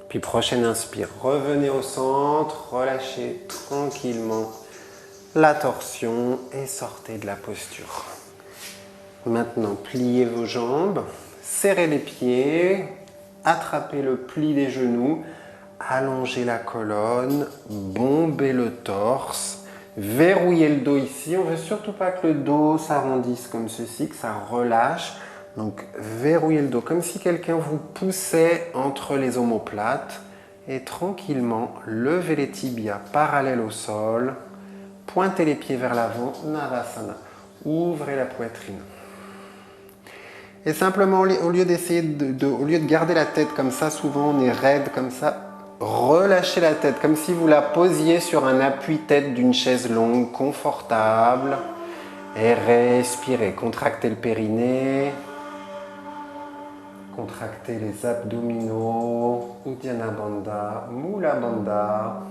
Puis prochaine inspire, revenez au centre, relâchez tranquillement la torsion et sortez de la posture. Maintenant, pliez vos jambes, serrez les pieds, attrapez le pli des genoux, allongez la colonne, bombez le torse, verrouillez le dos ici. On ne veut surtout pas que le dos s'arrondisse comme ceci, que ça relâche. Donc verrouillez le dos comme si quelqu'un vous poussait entre les omoplates et tranquillement levez les tibias parallèles au sol, pointez les pieds vers l'avant, Navasana, ouvrez la poitrine. Et simplement au lieu de garder la tête comme ça, souvent on est raide comme ça, relâchez la tête comme si vous la posiez sur un appui-tête d'une chaise longue, confortable. Et respirez, contractez le périnée. Contractez les abdominaux, Uddiyana Bandha, Mula Bandha.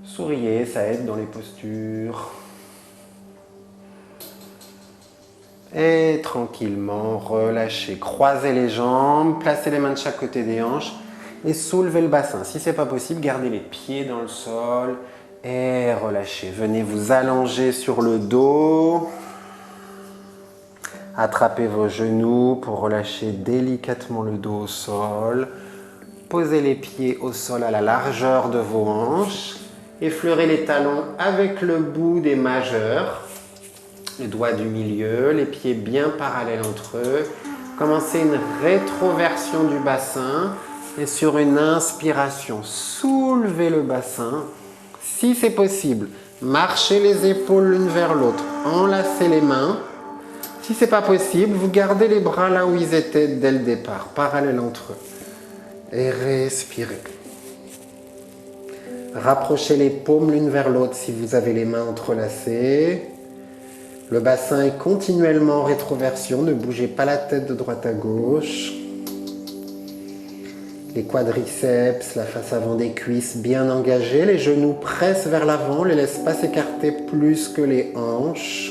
Souriez, ça aide dans les postures. Et tranquillement, relâchez. Croisez les jambes, placez les mains de chaque côté des hanches et soulevez le bassin. Si ce n'est pas possible, gardez les pieds dans le sol et relâchez. Venez vous allonger sur le dos. Attrapez vos genoux pour relâcher délicatement le dos au sol. Posez les pieds au sol à la largeur de vos hanches. Effleurez les talons avec le bout des majeurs. Les doigts du milieu, les pieds bien parallèles entre eux. Commencez une rétroversion du bassin. Et sur une inspiration, soulevez le bassin. Si c'est possible, marchez les épaules l'une vers l'autre. Enlacez les mains. Si ce n'est pas possible, vous gardez les bras là où ils étaient dès le départ, parallèles entre eux. Et respirez. Rapprochez les paumes l'une vers l'autre si vous avez les mains entrelacées. Le bassin est continuellement en rétroversion, ne bougez pas la tête de droite à gauche. Les quadriceps, la face avant des cuisses bien engagés, les genoux pressent vers l'avant, les laissent pas s'écarter plus que les hanches.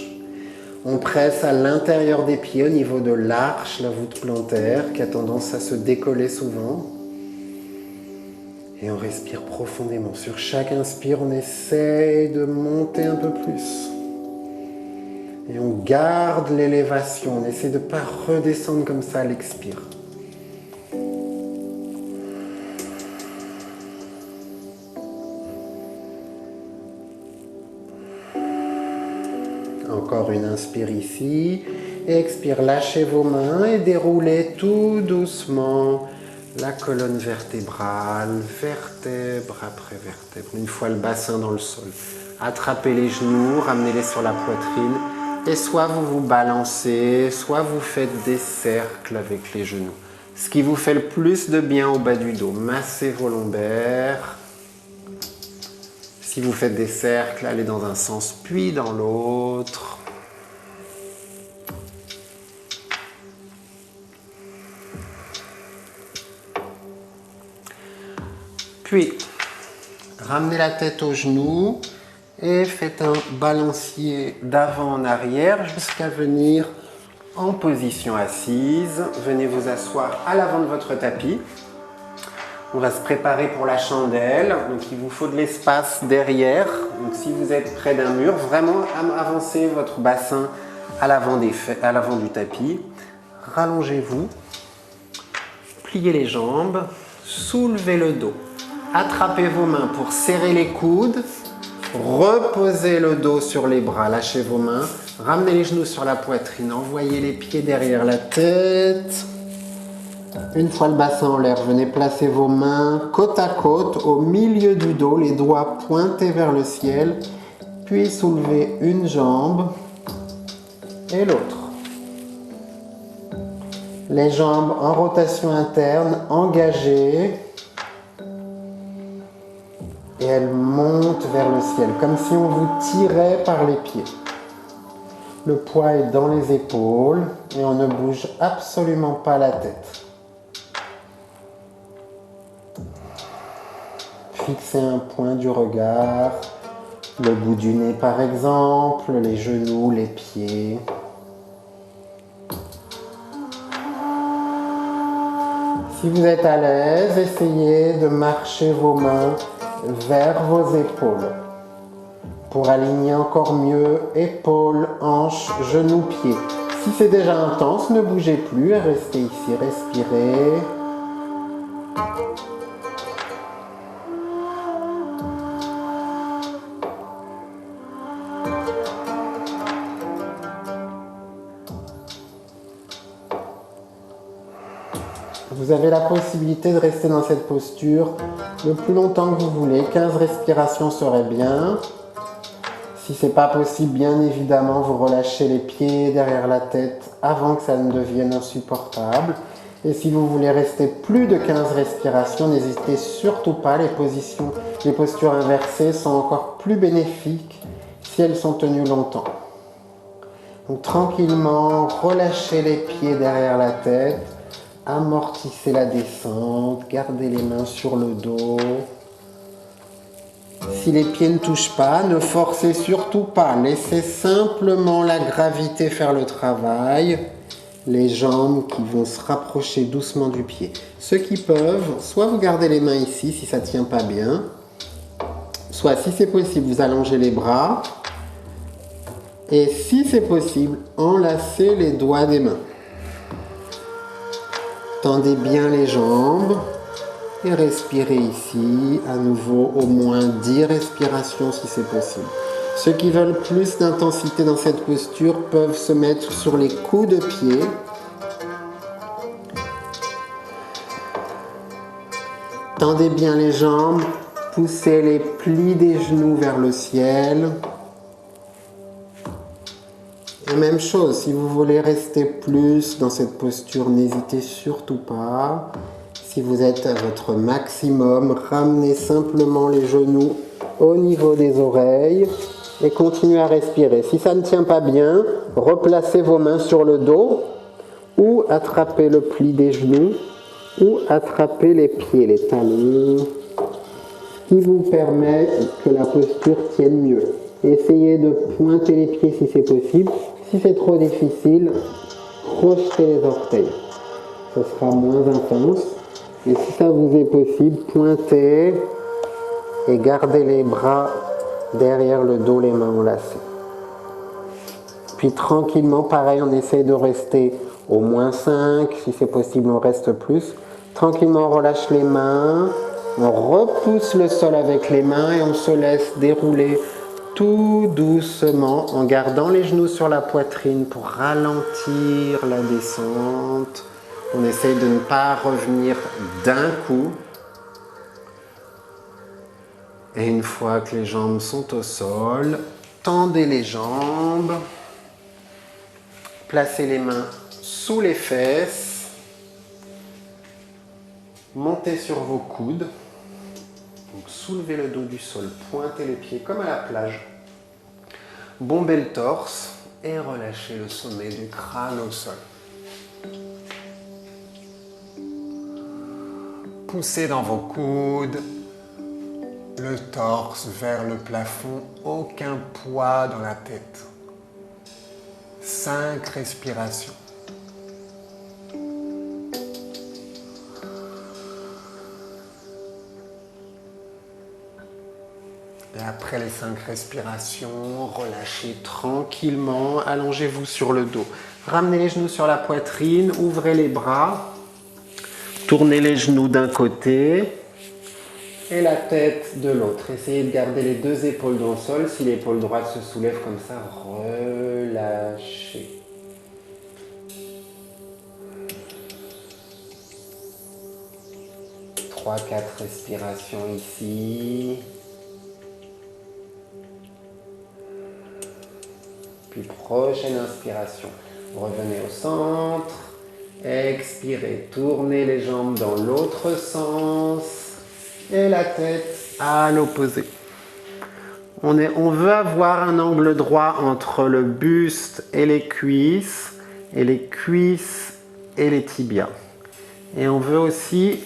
On presse à l'intérieur des pieds au niveau de l'arche, la voûte plantaire qui a tendance à se décoller souvent. Et on respire profondément. Sur chaque inspire, on essaye de monter un peu plus. Et on garde l'élévation, on essaie de ne pas redescendre comme ça à l'expire. Encore une inspire ici, expire, lâchez vos mains et déroulez tout doucement la colonne vertébrale, vertèbre après vertèbre. Une fois le bassin dans le sol, attrapez les genoux, ramenez-les sur la poitrine et soit vous vous balancez, soit vous faites des cercles avec les genoux. Ce qui vous fait le plus de bien au bas du dos, massez vos lombaires. Si vous faites des cercles, allez dans un sens puis dans l'autre. Puis, ramenez la tête aux genoux et faites un balancier d'avant en arrière jusqu'à venir en position assise. Venez vous asseoir à l'avant de votre tapis. On va se préparer pour la chandelle. Donc il vous faut de l'espace derrière. Donc si vous êtes près d'un mur, vraiment avancez votre bassin à l'avant du tapis. Rallongez-vous. Pliez les jambes. Soulevez le dos. Attrapez vos mains pour serrer les coudes. Reposez le dos sur les bras. Lâchez vos mains. Ramenez les genoux sur la poitrine. Envoyez les pieds derrière la tête. Une fois le bassin en l'air, venez placer vos mains côte à côte au milieu du dos, les doigts pointés vers le ciel, puis soulevez une jambe et l'autre. Les jambes en rotation interne, engagées, et elles montent vers le ciel, comme si on vous tirait par les pieds. Le poids est dans les épaules et on ne bouge absolument pas la tête. Fixez un point du regard, le bout du nez par exemple, les genoux, les pieds. Si vous êtes à l'aise, essayez de marcher vos mains vers vos épaules. Pour aligner encore mieux épaules, hanches, genoux, pieds. Si c'est déjà intense, ne bougez plus et restez ici, respirez. Vous avez la possibilité de rester dans cette posture le plus longtemps que vous voulez. 15 respirations serait bien. Si ce n'est pas possible, bien évidemment, vous relâchez les pieds derrière la tête avant que ça ne devienne insupportable. Et si vous voulez rester plus de 15 respirations, n'hésitez surtout pas. Les postures inversées sont encore plus bénéfiques si elles sont tenues longtemps. Donc tranquillement, relâchez les pieds derrière la tête. Amortissez la descente, gardez les mains sur le dos. Si les pieds ne touchent pas, ne forcez surtout pas. Laissez simplement la gravité faire le travail. Les jambes qui vont se rapprocher doucement du pied. Ceux qui peuvent, soit vous gardez les mains ici si ça ne tient pas bien, soit si c'est possible, vous allongez les bras. Et si c'est possible, enlacez les doigts des mains. Tendez bien les jambes et respirez ici, à nouveau au moins 10 respirations si c'est possible. Ceux qui veulent plus d'intensité dans cette posture peuvent se mettre sur les coups de pied. Tendez bien les jambes, poussez les plis des genoux vers le ciel. Et même chose, si vous voulez rester plus dans cette posture, n'hésitez surtout pas. Si vous êtes à votre maximum, ramenez simplement les genoux au niveau des oreilles et continuez à respirer. Si ça ne tient pas bien, replacez vos mains sur le dos ou attrapez le pli des genoux ou attrapez les pieds, les talons, ce qui vous permet que la posture tienne mieux. Essayez de pointer les pieds si c'est possible. Si c'est trop difficile, crochetez les orteils. Ce sera moins intense. Et si ça vous est possible, pointez et gardez les bras derrière le dos, les mains enlacées. Puis tranquillement, pareil, on essaye de rester au moins 5. Si c'est possible, on reste plus. Tranquillement, on relâche les mains. On repousse le sol avec les mains et on se laisse dérouler tout doucement en gardant les genoux sur la poitrine pour ralentir la descente. On essaye de ne pas revenir d'un coup. Et une fois que les jambes sont au sol, tendez les jambes. Placez les mains sous les fesses. Montez sur vos coudes. Donc soulevez le dos du sol, pointez les pieds comme à la plage. Bombez le torse et relâchez le sommet du crâne au sol. Poussez dans vos coudes, le torse vers le plafond, aucun poids dans la tête. 5 respirations. Et après les 5 respirations, relâchez tranquillement, allongez-vous sur le dos. Ramenez les genoux sur la poitrine, ouvrez les bras, tournez les genoux d'un côté et la tête de l'autre. Essayez de garder les 2 épaules dans le sol. Si l'épaule droite se soulève comme ça, relâchez. Trois, 4 respirations ici. Puis prochaine inspiration. Revenez au centre. Expirez. Tournez les jambes dans l'autre sens. Et la tête à l'opposé. On veut avoir un angle droit entre le buste et les cuisses et les tibias. Et on veut aussi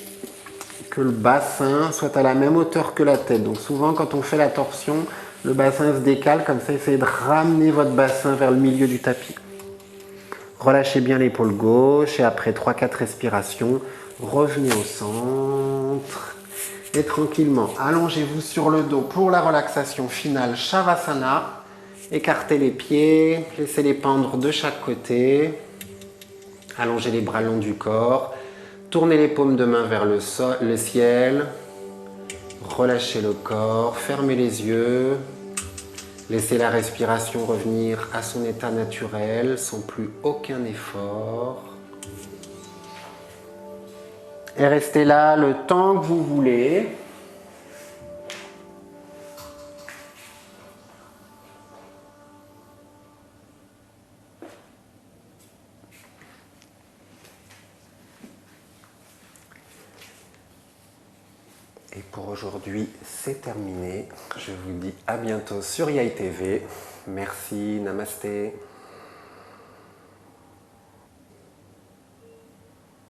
que le bassin soit à la même hauteur que la tête. Donc souvent quand on fait la torsion, le bassin se décale, comme ça essayez de ramener votre bassin vers le milieu du tapis. Relâchez bien l'épaule gauche et après 3-4 respirations, revenez au centre. Et tranquillement, allongez-vous sur le dos pour la relaxation finale Shavasana. Écartez les pieds, laissez-les pendre de chaque côté. Allongez les bras le long du corps. Tournez les paumes de main vers le ciel. Relâchez le corps, fermez les yeux. Laissez la respiration revenir à son état naturel sans plus aucun effort. Et restez là le temps que vous voulez. Et pour aujourd'hui, c'est terminé. Je vous dis à bientôt sur Yai TV. Merci, namasté.